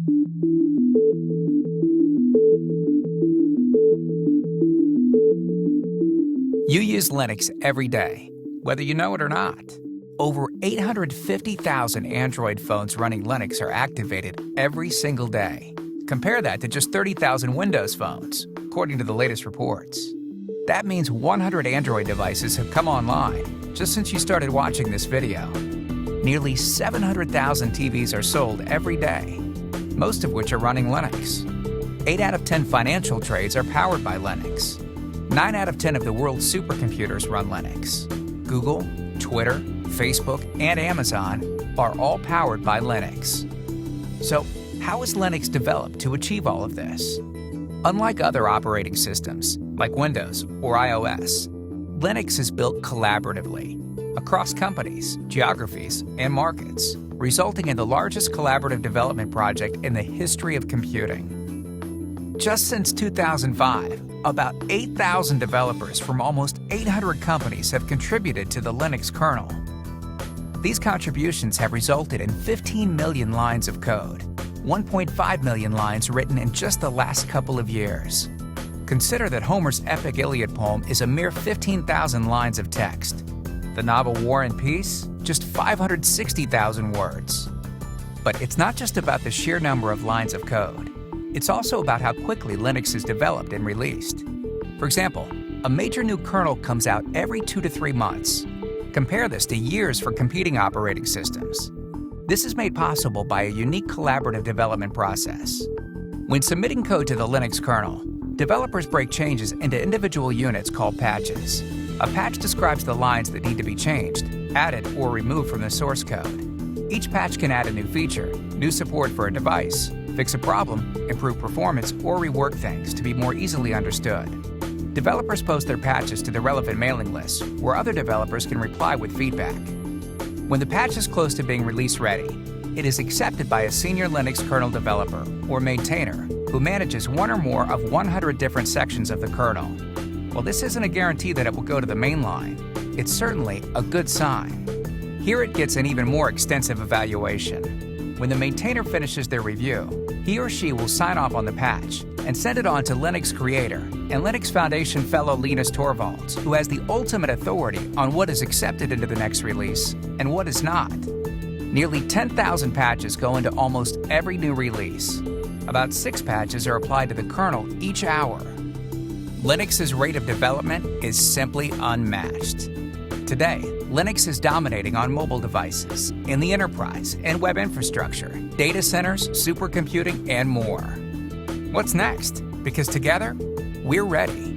You use Linux every day, whether you know it or not. Over 850,000 Android phones running Linux are activated every single day. Compare that to just 30,000 Windows phones, according to the latest reports. That means 100 Android devices have come online just since you started watching this video. Nearly 700,000 TVs are sold every day, most of which are running Linux. 8 out of 10 financial trades are powered by Linux. 9 out of 10 of the world's supercomputers run Linux. Google, Twitter, Facebook, and Amazon are all powered by Linux. So, how is Linux developed to achieve all of this? Unlike other operating systems, like Windows or iOS, Linux is built collaboratively, across companies, geographies, and markets, resulting in the largest collaborative development project in the history of computing. Just since 2005, about 8,000 developers from almost 800 companies have contributed to the Linux kernel. These contributions have resulted in 15 million lines of code, 1.5 million lines written in just the last couple of years. Consider that Homer's epic Iliad poem is a mere 15,000 lines of text. The novel War and Peace, just 560,000 words. But it's not just about the sheer number of lines of code. It's also about how quickly Linux is developed and released. For example, a major new kernel comes out every 2 to 3 months. Compare this to years for competing operating systems. This is made possible by a unique collaborative development process. When submitting code to the Linux kernel, developers break changes into individual units called patches. A patch describes the lines that need to be changed, added, or removed from the source code. Each patch can add a new feature, new support for a device, fix a problem, improve performance, or rework things to be more easily understood. Developers post their patches to the relevant mailing lists, where other developers can reply with feedback. When the patch is close to being release ready, it is accepted by a senior Linux kernel developer, or maintainer, who manages one or more of 100 different sections of the kernel. While this isn't a guarantee that it will go to the main line, it's certainly a good sign. Here it gets an even more extensive evaluation. When the maintainer finishes their review, he or she will sign off on the patch and send it on to Linux creator and Linux Foundation fellow Linus Torvalds, who has the ultimate authority on what is accepted into the next release and what is not. Nearly 10,000 patches go into almost every new release. About 6 patches are applied to the kernel each hour. Linux's rate of development is simply unmatched. Today, Linux is dominating on mobile devices, in the enterprise and web infrastructure, data centers, supercomputing, and more. What's next? Because together, we're ready.